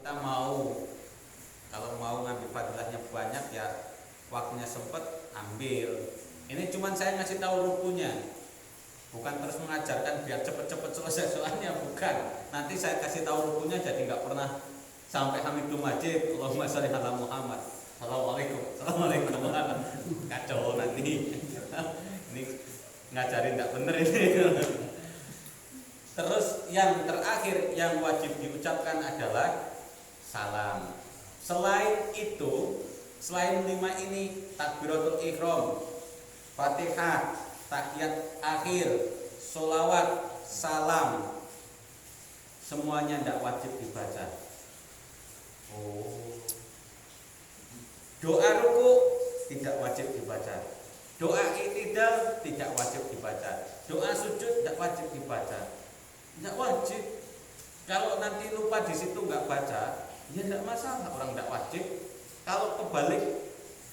kita kalau mau ngambil fadilahnya banyak ya waktunya sempet ambil. Ini cuman saya ngasih tahu rukunya, bukan terus mengajarkan biar cepet-cepet selesai soalnya, bukan. Nanti saya kasih tahu rukunya jadi nggak pernah sampai Hamidul Majid Allahumma sholli ala Muhammad. Assalamualaikum kacau nanti. Ini ngajarin nggak bener ini. Terus yang terakhir yang wajib diucapkan adalah salam. Selain itu, selain 5 ini, takbiratul ihram, Fatihah, tahiyat akhir, sholawat, salam, semuanya tidak wajib dibaca. Doa ruku tidak wajib dibaca. Doa i'tidal tidak wajib dibaca. Doa sujud tidak wajib dibaca. Tidak wajib. Kalau nanti lupa di situ nggak baca, ya tidak masalah, orang tidak wajib. Kalau kebalik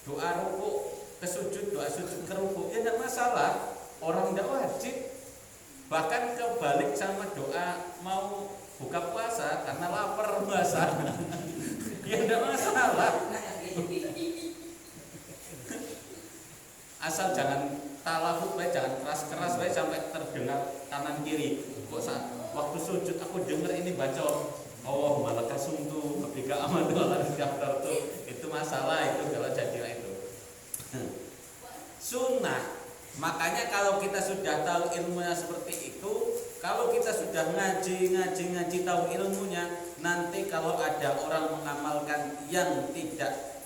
doa ruku ke sujud, doa sujud ke ruku, ya tidak masalah, orang tidak wajib. Bahkan kebalik sama doa mau buka puasa karena lapar puasa, ya tidak masalah. Asal jangan talafut, jangan keras-keras, sampai terdengar kanan kiri. Kok saat waktu sujud aku dengar ini baca Allahumma laka sumtu kebika amadu ala rizqaftar tuh, itu masalah itu kalau jadilah itu sunnah. Makanya kalau kita sudah tahu ilmunya seperti itu, kalau kita sudah ngaji tahu ilmunya, nanti kalau ada orang mengamalkan yang tidak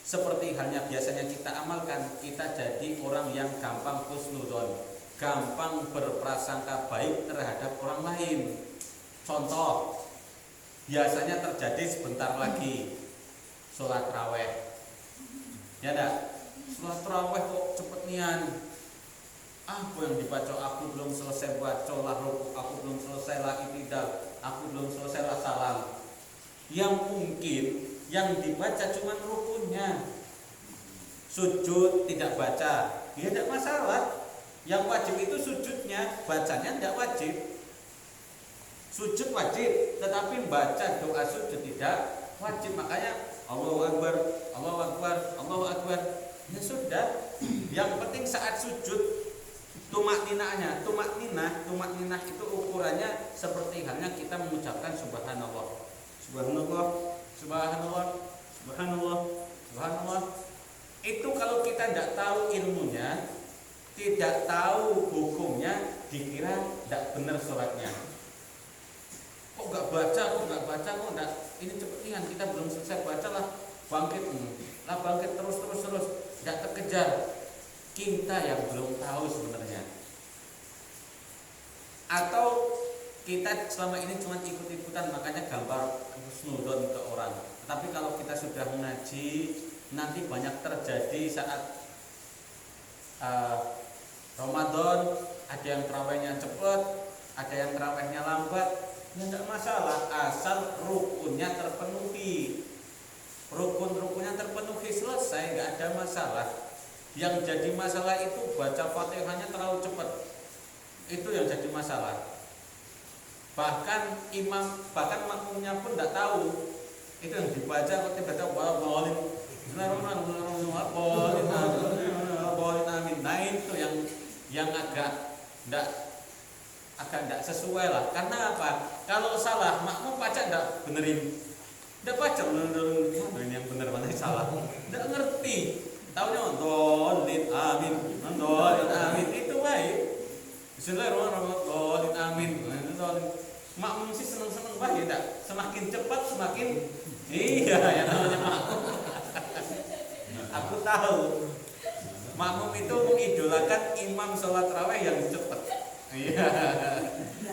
seperti halnya biasanya kita amalkan, kita jadi orang yang gampang husnudzon, gampang berprasangka baik terhadap orang lain. Contoh, biasanya terjadi sebentar lagi sholat raweh, ya enggak? Sholat raweh kok cepet nian, apa yang dibaca aku belum selesai baca lah ruku, aku belum selesai lah i'tidal, aku belum selesai lah salam. Yang mungkin yang dibaca cuma rukunnya, sujud tidak baca, ya tidak masalah. Yang wajib itu sujudnya, bacanya tidak wajib. Sujud wajib, tetapi baca doa sujud tidak wajib. Makanya Allahu Akbar, Allahu Akbar, Allahu Akbar, ya sudah. Yang penting saat sujud tumakninahnya, tumakninah itu ukurannya seperti halnya kita mengucapkan subhanallah, subhanallah, subhanallah, subhanallah, subhanallah. Itu kalau kita tidak tahu ilmunya, tidak tahu hukumnya, dikira tidak benar sholatnya. Kok nggak baca, kok nggak, ini cepetian, kita belum selesai baca lah, bangkit terus, tidak terkejar. Kita yang belum tahu sebenarnya. Atau kita selama ini cuma ikut-ikutan, makanya gambar husnudzon ke orang. Tapi kalau kita sudah mengaji, nanti banyak terjadi saat Ramadan, ada yang terawihnya cepat, ada yang terawihnya lambat, ya tidak masalah, asal rukunnya terpenuhi. Rukun-rukunnya terpenuhi, selesai, nggak ada masalah. Yang jadi masalah itu baca Fatihahnya terlalu cepat, itu yang jadi masalah. Bahkan makmumnya pun tidak tahu itu yang dibaca. Kok tiba-tiba bolin amin. Nah itu yang agak tidak sesuai lah. Karena apa? Kalau salah makmum baca tidak benerin, tidak baca ini yang bener mana yang salah, tidak ngerti. Taunya dolin amin, itu baik. Bismillahirrahmanirrahim, amin. Makmum sih seneng-seneng bah ya enggak? Semakin cepat semakin yang namanya makmum. Aku tahu. Makmum itu mengidolakan imam sholat raweh yang cepat. Iya.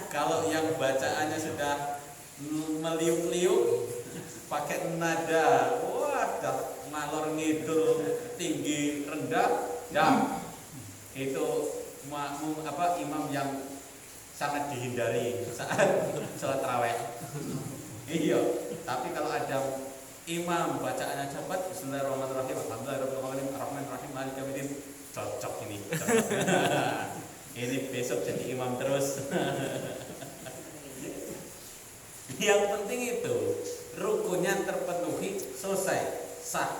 Kalau yang bacaannya sudah meliuk-liuk pakai nada, wah dah ngalor ngidul, tinggi rendah, dah itu makmum imam yang sangat dihindari saat sholat raweh. Iya. Tapi kalau ada imam bacaannya cepat, Bismillahirrahmanirrahim, Alhamdulillahirrahmanirrahim, Ar-Rahmanirrahim, Maliki Yaumiddin, cocok ini. Ini besok jadi imam terus. Yang penting itu sah.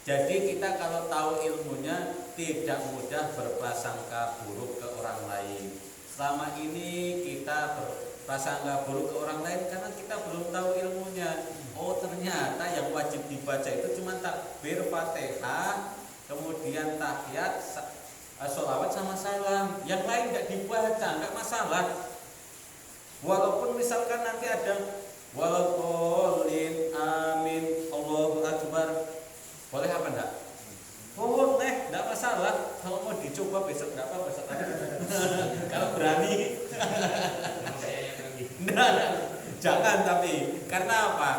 Jadi kita kalau tahu ilmunya tidak mudah berprasangka buruk ke orang lain. Selama ini kita berprasangka buruk ke orang lain karena kita belum tahu ilmunya. Oh ternyata yang wajib dibaca itu cuma takbir Fatihah, kemudian tahiyat, sholawat sama salam. Yang lain nggak dibaca, nggak masalah. Walaupun misalkan nanti ada waladhdallin amin Allahu akbar. Boleh apa enggak? Boleh, enggak masalah. Kalau mau dicoba besok enggak apa-apa, besok aja. Kalau berani. Nah, jangan tapi karena apa?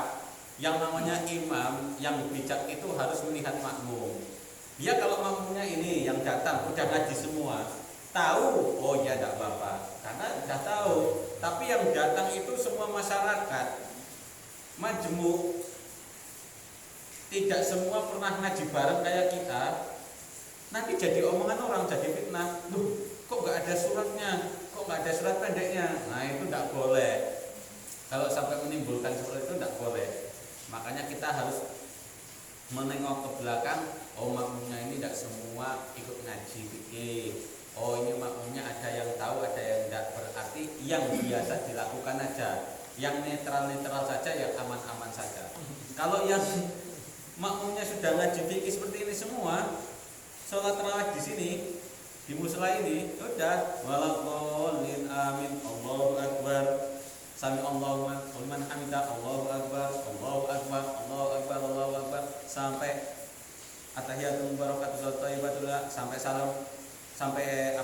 Yang namanya imam yang bijak itu harus melihat makmum. Dia kalau makmumnya ini yang datang udah ngaji semua, tahu, oh ya enggak apa-apa. Karena udah tahu. Tapi yang datang itu semua masyarakat. Majmu' tidak semua pernah ngaji bareng kayak kita. Nanti jadi omongan orang, jadi fitnah. Loh, kok nggak ada suratnya? Kok nggak ada surat pendeknya? Nah itu nggak boleh. Kalau sampai menimbulkan seperti itu nggak boleh. Makanya kita harus menengok ke belakang. Oh makmumnya ini tidak semua ikut ngaji fikih. Oh ini makmumnya ada yang tahu, ada yang tidak. Berarti yang biasa dilakukan aja. Yang netral-netral saja, yang aman-aman saja. Kalau yang makmumnya sudah ngaji fikih seperti ini semua, sholat tarawih di sini, di musala ini, udah waladhdallin amin Allahu akbar, sami Allahu liman hamidah, Allahu akbar, Allahu akbar, Allahu akbar, Allahu akbar, sampai at-tahiyatul mubarakatul thayyibatul, sampai salam, sampai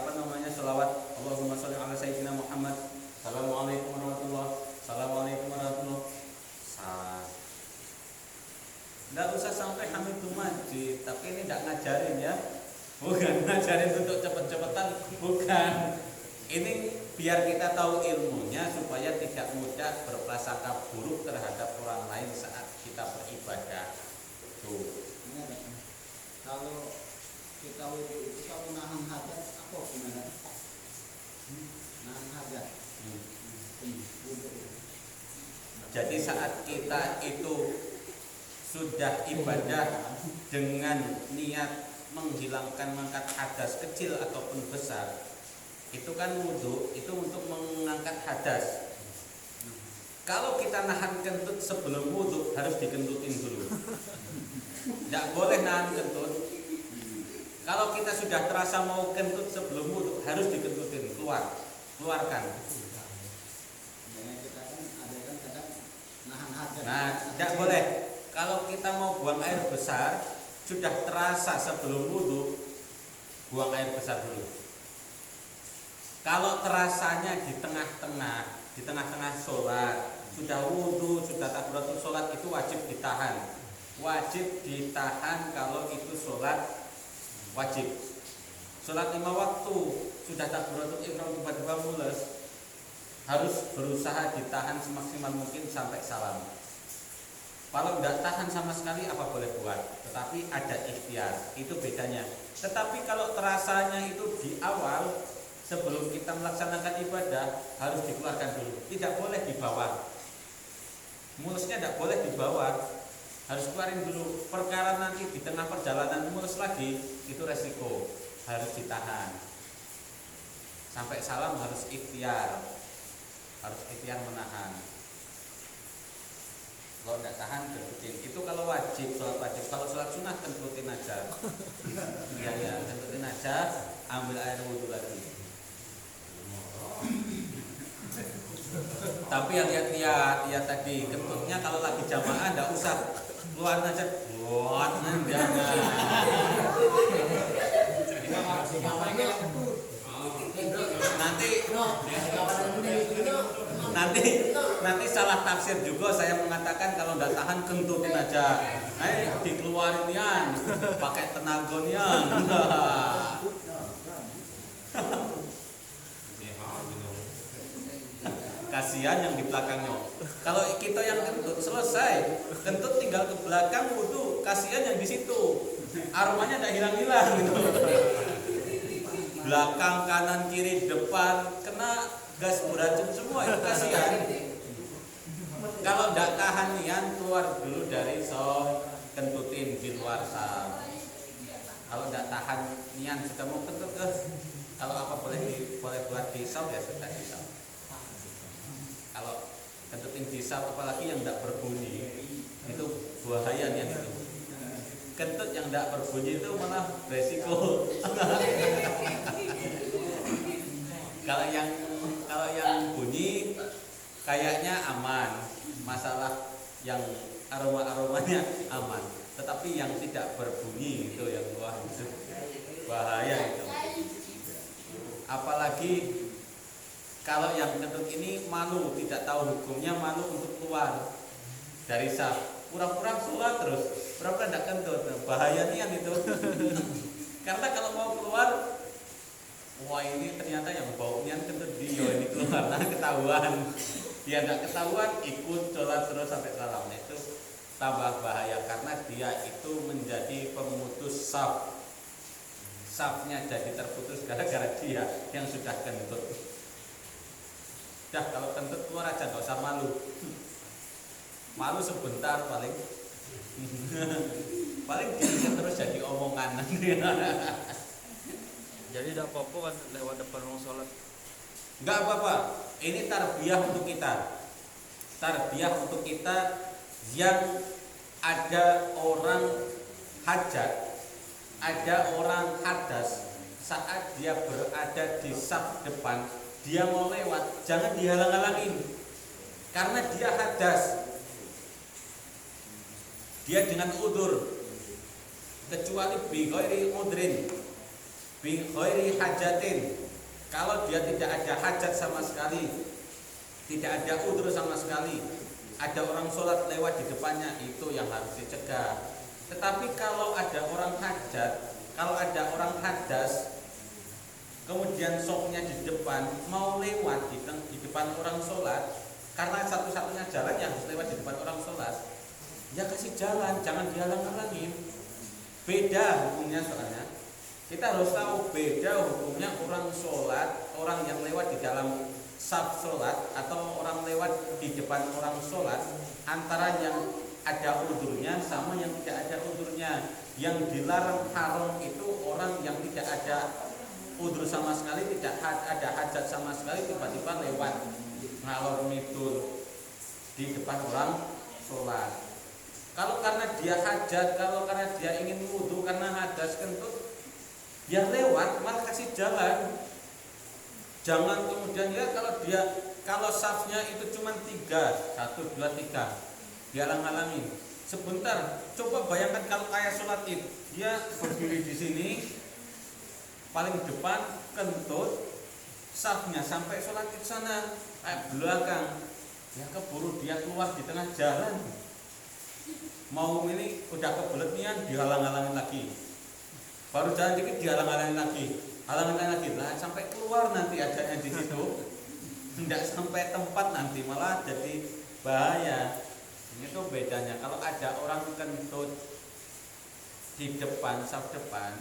sholawat Allahumma sholli ala sayyidina Muhammad. Assalamualaikum warahmatullahi. Assalamualaikum warahmatullahi. Nggak usah sampai hamidul majid, tapi ini nggak ngajarin ya, bukan ngajarin untuk cepet-cepetan, bukan. Ini biar kita tahu ilmunya supaya tidak mudah berprasangka buruk terhadap orang lain saat kita beribadah. Tuh. Kalau kita wudhu itu kalau nahan hajat apa gimana? Nahan hajat. Jadi saat kita itu sudah ibadah dengan niat menghilangkan mengangkat hadas kecil ataupun besar, itu kan wudhu itu untuk mengangkat hadas. Kalau kita nahan kentut sebelum wudhu harus dikentutin dulu. Tidak boleh nahan kentut. Kalau kita sudah terasa mau kentut sebelum wudhu harus dikentutin, keluarkan. Nah, tidak boleh. Kalau kita mau buang air besar, sudah terasa sebelum wudhu, buang air besar dulu. Kalau terasanya di tengah-tengah sholat, sudah wudhu, sudah takbiratul sholat, itu wajib ditahan. Wajib ditahan kalau itu sholat wajib. Sholat 5 waktu, sudah takbiratul ihram tiba-tiba mules, harus berusaha ditahan semaksimal mungkin sampai salam. Kalau tidak tahan sama sekali apa boleh buat, tetapi ada ikhtiar, itu bedanya. Tetapi kalau terasanya itu di awal sebelum kita melaksanakan ibadah harus dikeluarkan dulu, tidak boleh di bawah. Mulusnya tidak boleh di bawah, harus keluarin dulu. Perkara nanti di tengah perjalanan mulus lagi itu resiko, harus ditahan. Sampai salam harus ikhtiar menahan. Kalau tidak tahan kentutin. Itu kalau wajib, sholat wajib. Kalau sholat sunnah kentutin aja. Ya, kentutin aja. Ambil air wudhu lagi. Tapi yang lihat tadi kentutnya kalau lagi jamaah tidak usah keluar aja. Buat jangan. Nanti salah tafsir juga, saya mengatakan kalau nggak tahan kentutin aja. Dikeluarin yan, pakai tenagon yan. Kasihan yang di belakangnya. Kalau kita yang kentut selesai, kentut tinggal ke belakang wudhu, kasihan yang di situ. Aromanya nggak hilang-hilang gitu. Belakang, kanan, kiri, depan kena gas beracun semua, itu kasihan. Kalau tidak tahan nian, keluar dulu dari kentutin di luar saf. Kalau tidak tahan nian sudah mau kentut kalau apa boleh buat di saf ya sudah di saf. Kalau kentutin di saf apalagi yang tidak berbunyi itu bahaya nian itu. Kentut yang tidak berbunyi itu malah resiko. Kalau yang bunyi kayaknya aman, masalah yang aromanya aman. Tetapi yang tidak berbunyi itu yang wah itu bahaya itu. Apalagi kalau yang kentut ini malu, tidak tahu hukumnya, malu untuk keluar dari saf, pura-pura sholat terus, pura-pura tidak kentut, bahaya nih yang itu. Karena kalau mau keluar, wah ini ternyata yang baunya kentut dia ini keluar, nah ketahuan. Dia tidak ketahuan, ikut sholat terus sampai salam, itu tambah bahaya karena dia itu menjadi pemutus saf. Safnya jadi terputus gara-gara dia yang sudah kentut. Dah kalau kentut keluar aja, gak usah malu. Malu sebentar paling. Paling dia terus jadi omongan. Jadi tidak apa-apa kan lewat depan orang sholat. Enggak apa-apa. Ini tarbiyah untuk kita. Tarbiyah untuk kita yang ada orang hajat, ada orang hadas, saat dia berada di saf depan, dia mau lewat, jangan dihalang-halangin. Karena dia hadas. Dia dengan udur. Kecuali bi ghairi udrin, bi ghairi hajatin. Kalau dia tidak ada hajat sama sekali, tidak ada udur sama sekali, ada orang sholat lewat di depannya, itu yang harus dicegah. Tetapi kalau ada orang hajat, kalau ada orang hadas, kemudian sopnya di depan, mau lewat di depan orang sholat, karena satu-satunya jalan yang harus lewat di depan orang sholat, ya kasih jalan, jangan dihalang-halangin. Beda hukumnya soalnya. Kita harus tahu beda hukumnya orang sholat, orang yang lewat di dalam saf sholat atau orang lewat di depan orang sholat, antara yang ada udurnya sama yang tidak ada udurnya. Yang dilarang haram itu orang yang tidak ada udur sama sekali, tidak ada hajat sama sekali, tiba-tiba lewat ngalor ngidul di depan orang sholat. Kalau karena dia hajat, kalau karena dia ingin wudhu, karena hadas kentut, dia lewat, malah kasih jalan. Jangan kemudian ya kalau safnya itu cuma 3, 1, 2, 3, dihalang-halangin. Sebentar, coba bayangkan kalau kayak sholat id, dia berdiri di sini, paling depan kentut, safnya sampai sholat id sana, belakang, ya keburu dia keluar di tengah jalan. Mau ini udah kebelet nian, dihalang-halangin lagi. Baru jalan dikit dihalang-halangin lagi. Halangan lagi lah sampai keluar nanti adanya di situ, tidak sampai tempat nanti malah jadi bahaya. Ini tuh bedanya kalau ada orang kentut di depan saf depan,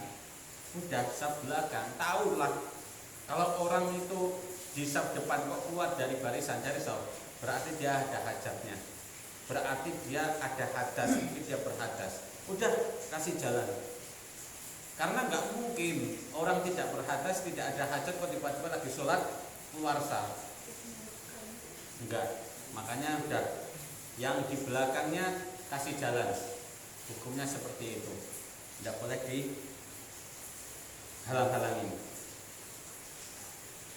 udah saf belakang, tahulah kalau orang itu di saf depan kok keluar dari barisan dari saf, berarti dia ada hajatnya, berarti dia ada hadas, mungkin dia berhadas. Udah kasih jalan. Karena nggak mungkin orang tidak berhadas, tidak ada hajat kok tiba-tiba lagi sholat keluar saf. Enggak. Makanya udah yang di belakangnya kasih jalan. Hukumnya seperti itu. Tidak boleh dihalang-halangin.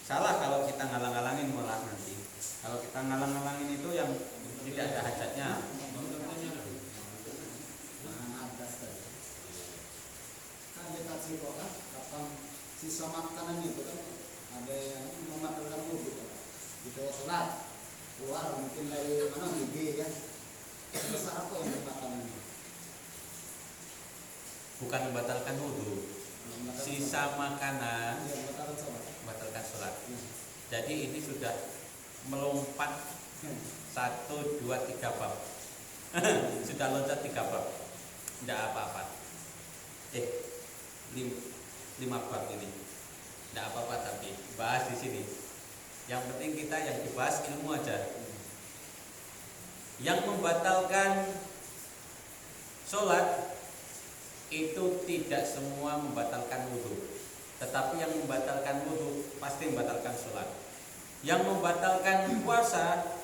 Salah kalau kita ngalang-halangin malah nanti. Kalau kita ngalang-halangin itu yang tidak ada hajatnya. Dekat kok kan, kapan sisa makanan itu kan ada yang membatalkan wudhu kan, gitu sholat keluar mungkin dari mana gigi ya, besar apa yang membatalkan? Bukan membatalkan wudhu, sisa makanan membatalkan sholat. Jadi ini sudah melompat 1, 2, 3 bab. Sudah loncat 3 bab, tidak apa-apa. 5 bab ini tidak apa-apa, tapi bahas di sini. Yang penting kita yang dibahas ilmu aja. Yang membatalkan sholat itu tidak semua membatalkan wudhu, tetapi yang membatalkan wudhu pasti membatalkan sholat. Yang membatalkan puasa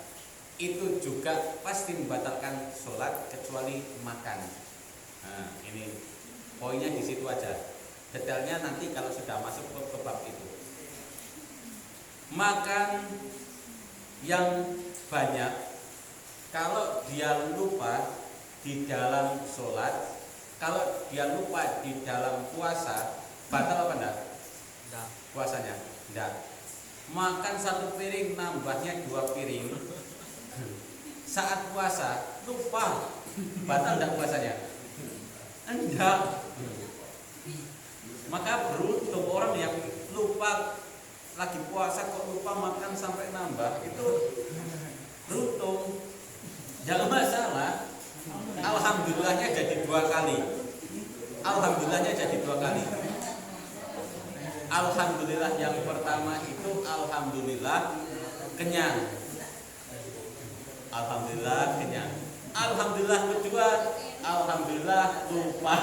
itu juga pasti membatalkan sholat kecuali makan. Nah, ini poinnya di situ aja. Detailnya nanti kalau sudah masuk ke bab itu. Makan yang banyak, kalau dia lupa di dalam sholat, kalau dia lupa di dalam puasa, batal apa enggak? Enggak. Puasanya? Enggak. Makan 1 piring, nambahnya 2 piring. Saat puasa, lupa, batal enggak puasanya? Enggak. Maka beruntung orang yang lupa lagi puasa kok lupa makan sampai nambah, itu beruntung. Jangan masalah. Alhamdulillahnya jadi 2 kali. Alhamdulillahnya jadi 2 kali. Alhamdulillah yang pertama itu alhamdulillah kenyang. Alhamdulillah kenyang. Alhamdulillah kedua, alhamdulillah lupa.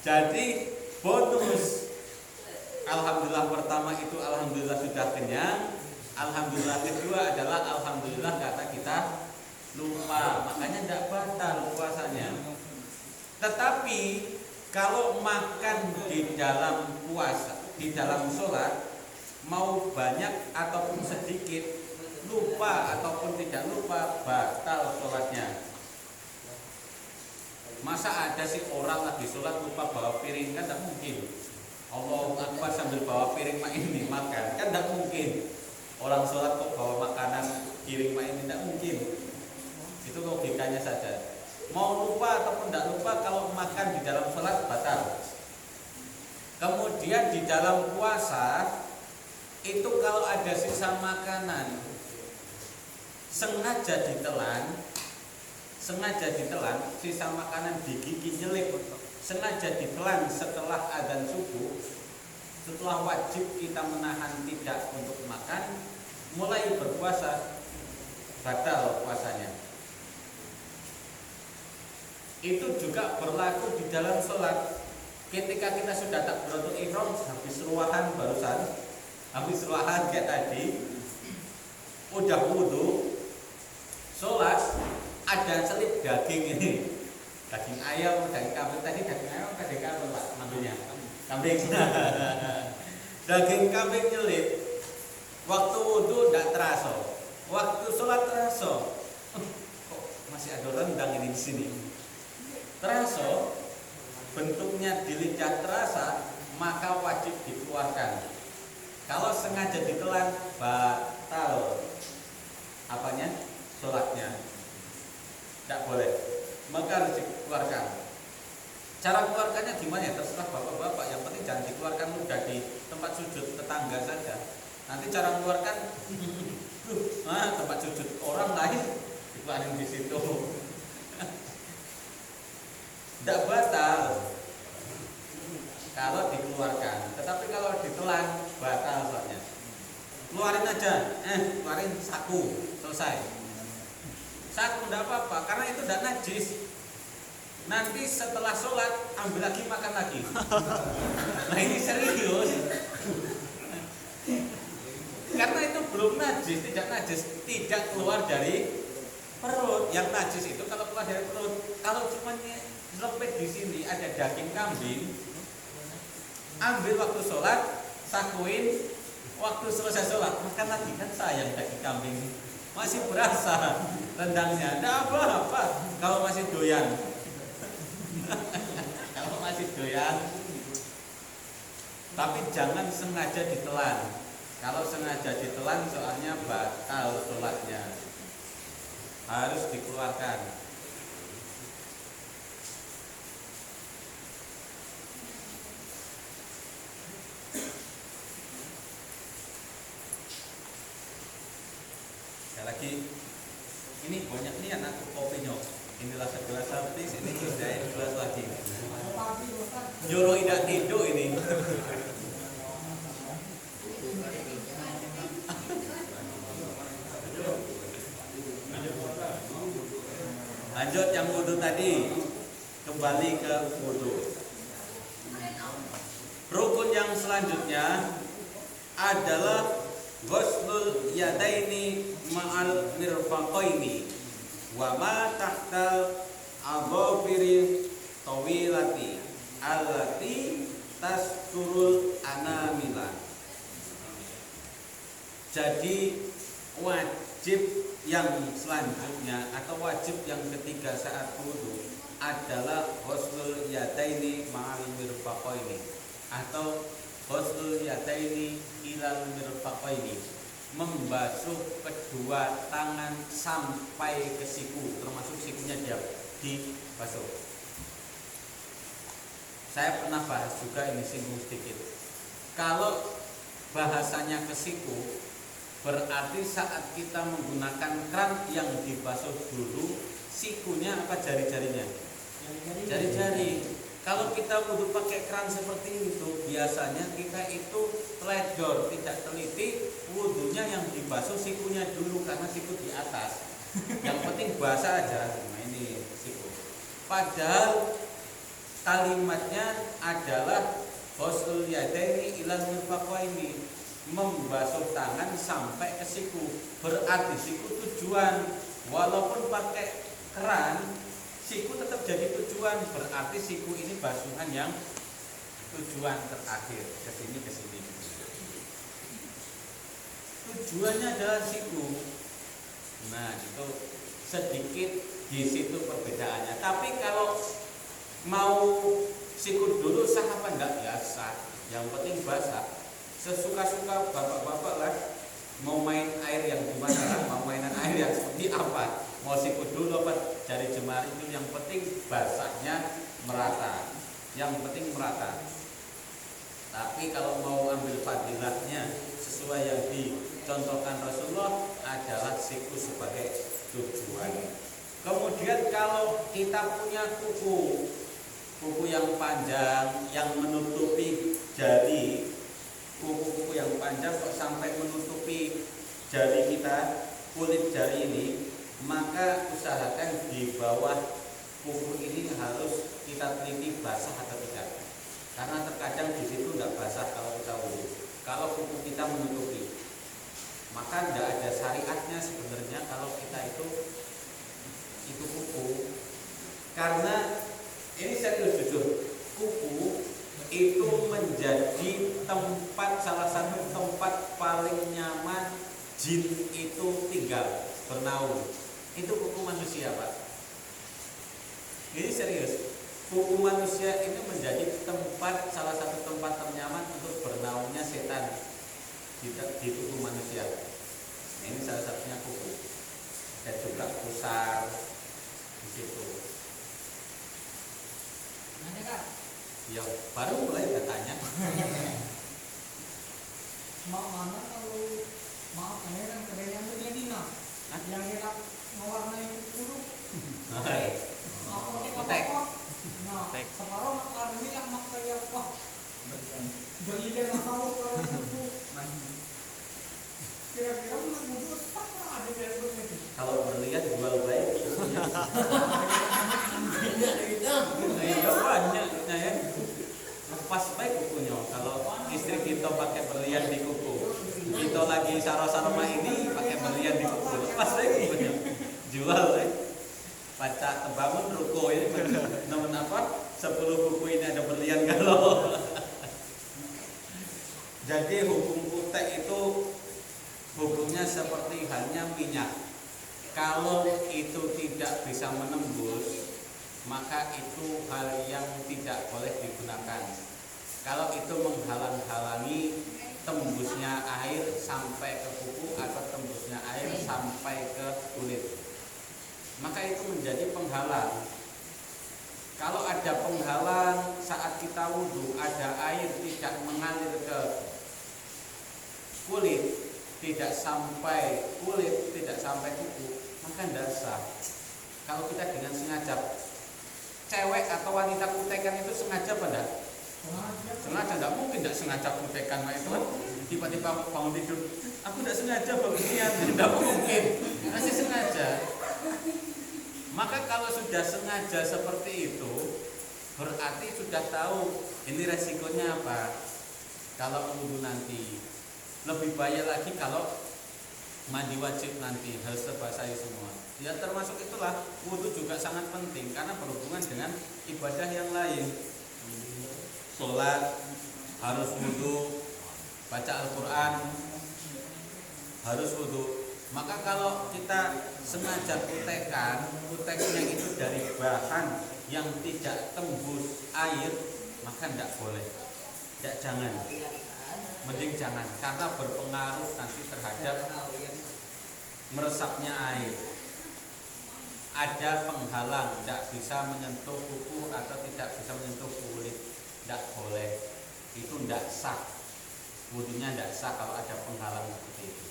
Jadi bonus. Alhamdulillah pertama itu alhamdulillah sudah kenyang. Alhamdulillah kedua adalah alhamdulillah kata kita lupa, makanya tidak batal puasanya. Tetapi kalau makan di dalam puasa, di dalam sholat, mau banyak ataupun sedikit, lupa ataupun tidak lupa, batal sholatnya. Masa ada sih orang lagi sholat lupa bawa piring? Kan tidak mungkin. Allahu Akbar sambil bawa piring mak ini makan, kan tidak mungkin. Orang sholat kok bawa makanan piring mak ini, tidak mungkin. Itu logikanya saja. Mau lupa ataupun tidak lupa, kalau makan di dalam sholat batal. Kemudian di dalam puasa itu kalau ada sisa makanan sengaja ditelan, sisa makanan digigit nyelip, sengaja ditelan setelah adzan subuh, setelah wajib kita menahan tidak untuk makan, mulai berpuasa, batal puasanya. Itu juga berlaku di dalam sholat. Ketika kita sudah takbiratul ihram, habis ruahan barusan, habis ruahan kayak tadi, udah wudu, sholat, ada selip daging ini, daging ayam, daging kambing. Tadi daging ayam, daging kambing pak, ambilnya kambing. Daging kambing nyelip. Waktu wudu tidak terasa, waktu sholat terasa. Kok masih ada rendang ini di sini? Terasa, bentuknya di lidah terasa, maka wajib dikeluarkan. Kalau sengaja ditelan, batal apanya? Sholatnya. Tidak boleh, maka harus dikeluarkan. Cara keluarkannya gimana ya? Terserah bapak-bapak, yang penting jangan dikeluarkan mudah di tempat sujud tetangga saja. Nanti cara mengeluarkan tempat sujud orang lain dikeluarin di situ. Tidak batal kalau dikeluarkan, tetapi kalau ditelan batal soalnya. Keluarin aja, keluarin saku, selesai. Saku tidak apa-apa, karena itu tidak najis. Nanti setelah sholat ambil lagi, makan lagi. Nah ini serius. Karena itu belum najis, tidak keluar dari perut. Yang najis itu kalau keluar dari perut. Kalau cuma lepet di sini ada daging kambing, ambil waktu sholat, sakuin, waktu selesai sholat makan lagi, kan sayang daging kambing masih berasa rendangnya. Tidak apa-apa kalau masih doyan. Kalau masih doyan, tapi jangan sengaja ditelan. Kalau sengaja ditelan soalnya batal sholatnya, harus dikeluarkan. Lagi ini banyak nih anak kopinya. Inilah segelas habis, ini sudah gelas lagi. Joro tidak tidur ini. Lanjut yang wudhu tadi, kembali ke wudhu. Rukun yang selanjutnya adalah ghuslul yadaini ma'al mirfaqaini wa ma tahtal adhafiri tawilati allati tasturul anamila. Jadi wajib yang selanjutnya atau wajib yang ketiga saat wudu adalah ghuslul yadaini ma'al mirfaqaini atau ghuslul yadaini ilal mirfaqaini, membasuh kedua tangan sampai ke siku, termasuk sikunya dia dibasuh. Saya pernah bahas juga ini, singgung sedikit. Kalau bahasanya ke siku, berarti saat kita menggunakan keran yang dibasuh dulu, sikunya apa jari-jarinya? Jari-jari. Kalau kita wudhu pakai keran seperti itu, biasanya kita itu teledor, tidak teliti, wudhunya yang dibasuh sikunya dulu karena siku di atas. Yang penting basah aja. Nah ini siku. Padahal kalimatnya adalah ghuslul yadaini ilal mirfaqaini, membasuh tangan sampai ke siku. Berarti siku tujuan. Walaupun pakai keran, siku tetap jadi tujuan. Berarti siku ini basuhan yang tujuan terakhir, ke sini. Tujuannya adalah siku. Nah, itu sedikit di situ perbedaannya. Tapi kalau mau siku dulu sah apa enggak? Ya sah. Yang penting basah. Sesuka-suka bapak-bapak lah. Mau main air yang gimana lah? Mau mainan air yang seperti apa? Mau siku dulu apa jari jemari itu, yang penting basahnya merata. Yang penting merata. Tapi kalau mau ambil fadilahnya sesuai yang dicontohkan Rasulullah adalah siku sebagai tujuan. Kemudian kalau kita punya kuku yang panjang yang menutupi jari, kuku yang panjang kok sampai menutupi jari kita, kulit jari ini, maka usahakan di bawah kuku ini harus kita teliti basah atau tidak. Karena terkadang di situ tidak basah kalau kita wudhu. Kalau kuku kita menutupi, maka tidak ada syariatnya sebenarnya kalau kita itu kuku. Karena ini serius jujur, kuku itu menjadi salah satu tempat paling nyaman jin itu tinggal bernaung. Itu kuku manusia, Pak. Ini serius. Kuku manusia ini menjadi salah satu tempat ternyaman untuk bernaungnya setan di tubuh manusia. Ini salah satunya kuku. Dan juga pusar di situ. Nanya Kak, Ya, baru mulai bertanya. mau mana kalau maaf ini kan kerennya tuh dia Dina, yang enak mewarnai kudu. Aku Kotek. Nah, separuh makan ini yang mak kayak wah, beli deh nggak tahu kalau kudu. Kira-kira mau kudu apa ada kayak begitu? Kalau berlian jual baik. Ya banyak, ya. Lepas baik kukunya. Kalau istri kita pakai berlian di kuku, kita lagi saro-saroma ini pakai berlian di kuku, lepas baik kukunya. Jual, baca terbangun ruko ini, namun apa? 10 buku ini ada berlian kalau. Jadi hukum kutek itu hukumnya seperti halnya minyak. Kalau itu tidak bisa menembus, maka itu hal yang tidak boleh digunakan. Kalau itu menghalang-halangi tembusnya air sampai ke kuku atau tembusnya air sampai ke kulit, maka itu menjadi penghalang. Kalau ada penghalang saat kita wudhu, ada air tidak mengalir ke kulit, tidak sampai kulit, tidak sampai kuku, maka tidak sah. Kalau kita dengan sengaja, cewek atau wanita kutekan itu sengaja apa enggak? Sengaja, enggak mungkin enggak sengaja kutekan itu kan. Tiba-tiba bangun tidur, aku enggak sengaja beginian, enggak mungkin. Masih sengaja. Maka kalau sudah sengaja seperti itu, berarti sudah tahu ini resikonya apa. Kalau wudhu nanti, lebih bahaya lagi kalau mandi wajib nanti harus terbasahi semua. Ya termasuk itulah wudhu juga sangat penting karena berhubungan dengan ibadah yang lain. Sholat harus wudhu, baca Al-Quran harus wudhu. Maka kalau kita sengaja kuteknya itu dari bahan yang tidak tembus air, maka tidak boleh. Jangan. Mending jangan karena berpengaruh nanti terhadap meresapnya air. Ada penghalang, tidak bisa menyentuh kuku atau tidak bisa menyentuh kulit, tidak boleh. Itu tidak sah. Wudunya tidak sah kalau ada penghalang seperti itu.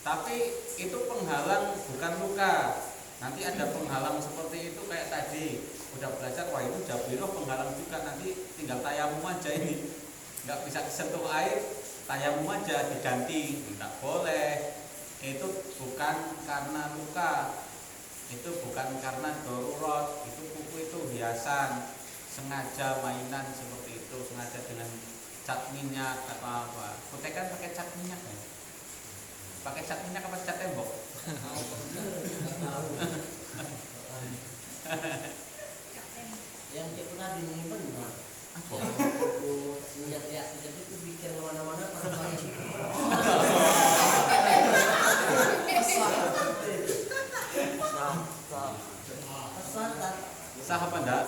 Tapi itu penghalang bukan luka. Nanti ada penghalang seperti itu kayak tadi udah belajar, wah itu jabiroh penghalang juga, nanti tinggal tayamum aja ini, nggak bisa disentuh air, tayamum aja diganti, nggak boleh. Itu bukan karena luka, itu bukan karena darurat, itu kuku itu hiasan, sengaja mainan seperti itu, sengaja dengan cat minyak atau apa. Kutekan pakai cat minyak kan? Pakai cat minyak apa cat tembok? Yang dia pernah dinyimpen apa? Senjata itu bikin kemana-mana pakai Sah apa enggak?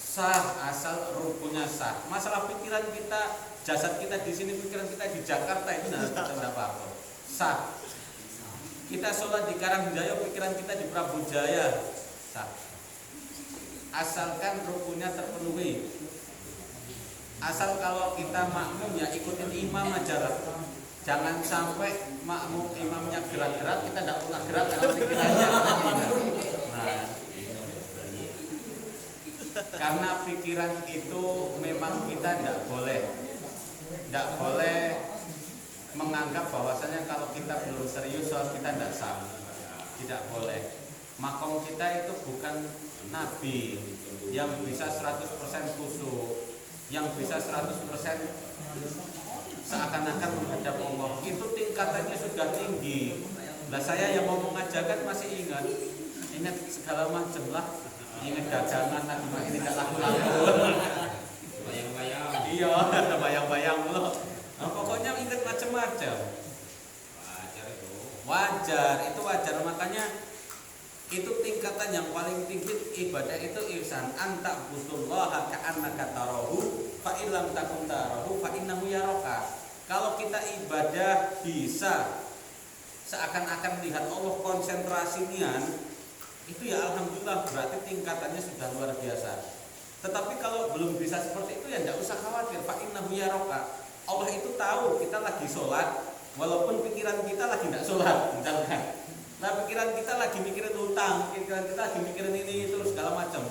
Sah asal rukunnya sah. Masalah pikiran kita, jasad kita di sini, pikiran kita di Jakarta itu tidak apa-apa. Sah. Kita sholat di Karangjaya, pikiran kita di Prabu Jaya, sah. Asalkan rukunnya terpenuhi. Asal kalau kita makmum ya ikutin imam aja lah. Jangan sampai makmum imamnya gerak-gerak, kita tidak pernah gerak karena pikirannya. Nah, karena pikiran itu memang kita tidak boleh menganggap bahwasanya kalau kita belum serius soal kita tidak sah, tidak boleh. Makom kita itu bukan nabi yang bisa 100% khusyuk, yang bisa 100% seakan-akan menghadap Allah. Itu tingkatannya sudah tinggi. Nah saya yang ngomong aja kan masih ingat segala macam lah, ingat dagangan tadi mah ini tidak laku-laku. Bayang-bayang. Iya, bayang-bayang loh. Nah, pokoknya ingat macam-macam. Wajar itu wajar, makanya itu tingkatan yang paling tinggi ibadah itu ihsan, anta butullaha ka'annaka tarahu fa illam takun tarahu fa innahu yaraka. Kalau kita ibadah bisa seakan-akan lihat Allah, konsentrasi nian, itu ya alhamdulillah, berarti tingkatannya sudah luar biasa. Tetapi kalau belum bisa seperti itu ya tidak usah khawatir, fa innahu yaraka. Allah itu tahu kita lagi sholat, walaupun pikiran kita lagi tidak sholat, misalkan. Nah pikiran kita lagi mikirin utang, pikiran kita lagi mikirin ini terus segala macam.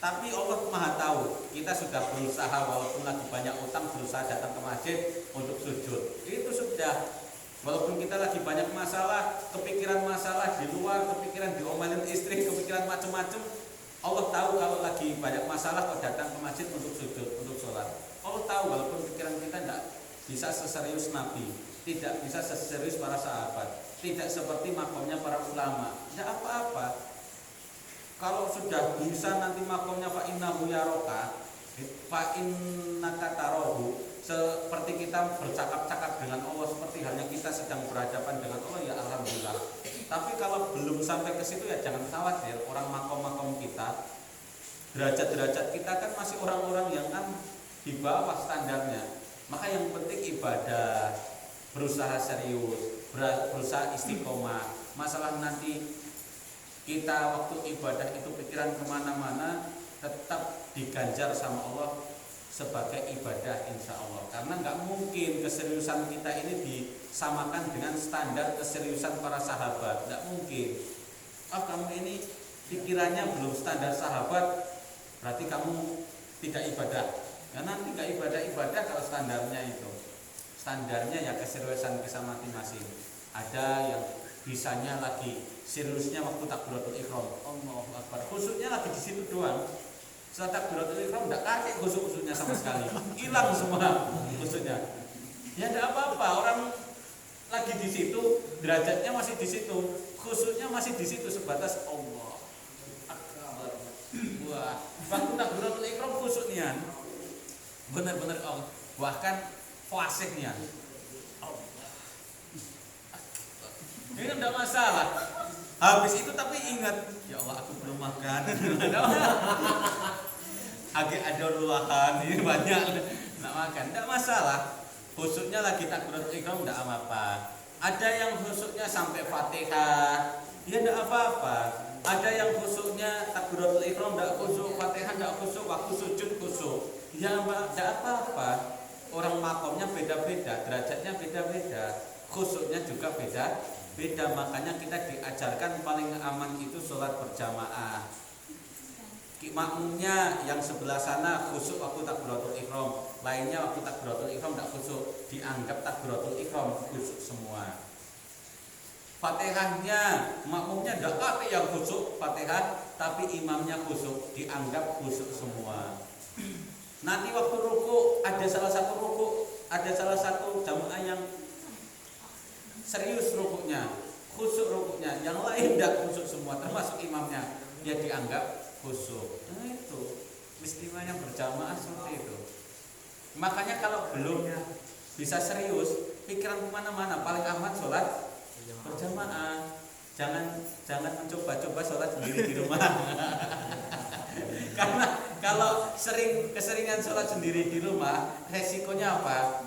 Tapi Allah maha tahu, kita sudah berusaha walaupun lagi banyak utang, berusaha datang ke masjid untuk sujud. Itu sudah, walaupun kita lagi banyak masalah, kepikiran masalah di luar, kepikiran diomelin istri, kepikiran macam-macam. Allah tahu kalau lagi banyak masalah kok datang ke masjid untuk sujud, untuk sholat. Allah tahu walaupun pikiran kita tidak bisa seserius Nabi, tidak bisa seserius para sahabat, tidak seperti makomnya para ulama. Tidak apa-apa. Kalau sudah bisa nanti makomnya fa innahu yaraka, fa innaka tarahu, seperti kita bercakap-cakap dengan Allah, seperti halnya kita sedang berhadapan dengan Allah, ya alhamdulillah. Tapi kalau belum sampai ke situ ya jangan khawatir. Orang makom-makom kita, derajat-derajat kita kan masih orang-orang yang kan di bawah standarnya. Maka yang penting ibadah, berusaha serius, berusaha istiqomah. Masalah nanti kita waktu ibadah itu pikiran kemana-mana, tetap diganjar sama Allah sebagai ibadah insya Allah. Karena nggak mungkin keseriusan kita ini disamakan dengan standar keseriusan para sahabat, nggak mungkin. Oh kamu ini pikirannya belum standar sahabat, berarti kamu tidak ibadah. Karena tidak ibadah kalau standarnya itu, standarnya ya keseriusan kita masing-masing. Ada yang bisanya lagi seriusnya waktu takbiratul ihram. Allahu Akbar. Khusyuknya lagi di situ doang. Setelah takbiratul ihram enggak kakek khusyuknya sama sekali. Hilang semua khusyuknya. Ya enggak apa-apa, orang lagi di situ, derajatnya masih di situ, khusyuknya masih di situ sebatas Allah Akbar. Wah, waktu takbiratul ihram khusyuknya benar-benar Allah. Bahkan fasiknya. Ini enggak masalah. Habis itu tapi ingat, ya Allah aku belum makan. Agak ada luahan ini banyak enggak makan. Enggak masalah. Khusyuknya lagi takbiratul ihram enggak apa-apa. Ada yang khusyuknya sampai Fatihah, ya enggak apa-apa. Ada yang khusyuknya takbiratul ihram enggak khusyuk, Fatihah enggak khusyuk, waktu sujud khusyuk. Ya enggak apa-apa. Orang makomnya beda-beda, derajatnya beda-beda, khusyuknya juga beda. Makanya kita diajarkan paling aman itu sholat berjamaah. Makmumnya yang sebelah sana khusyuk waktu takbiratul ihram, lainnya waktu takbiratul ihram tidak khusyuk, dianggap takbiratul ihram khusyuk semua. Fatihahnya makmumnya tidak kate yang khusyuk Fatihah, tapi imamnya khusyuk, dianggap khusyuk semua. Nanti waktu ruku ada salah satu jamaah yang serius rukuknya, khusyuk rukuknya, yang lain tidak khusyuk semua, termasuk imamnya, dia dianggap khusyuk. Nah itu istimewanya berjamaah seperti itu. Makanya kalau belum bisa serius, pikiran kemana-mana, paling aman sholat berjamaah. Jangan mencoba-coba sholat sendiri di rumah. Karena kalau keseringan sholat sendiri di rumah, resikonya apa?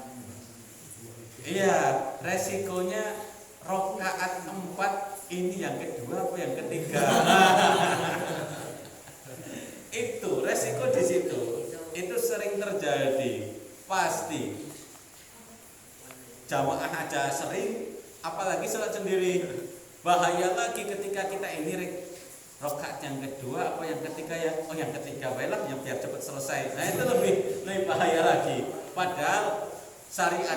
Iya, resikonya rakaat 4 ini yang kedua apa yang ketiga. Itu resiko di situ. Itu sering terjadi. Pasti. Jamaah aja sering, apalagi sholat sendiri. Bahaya lagi ketika kita ini rakaat yang kedua apa yang ketiga ya? Oh yang ketiga, baiklah yang biar cepat selesai. Nah itu lebih bahaya lagi. Padahal syariat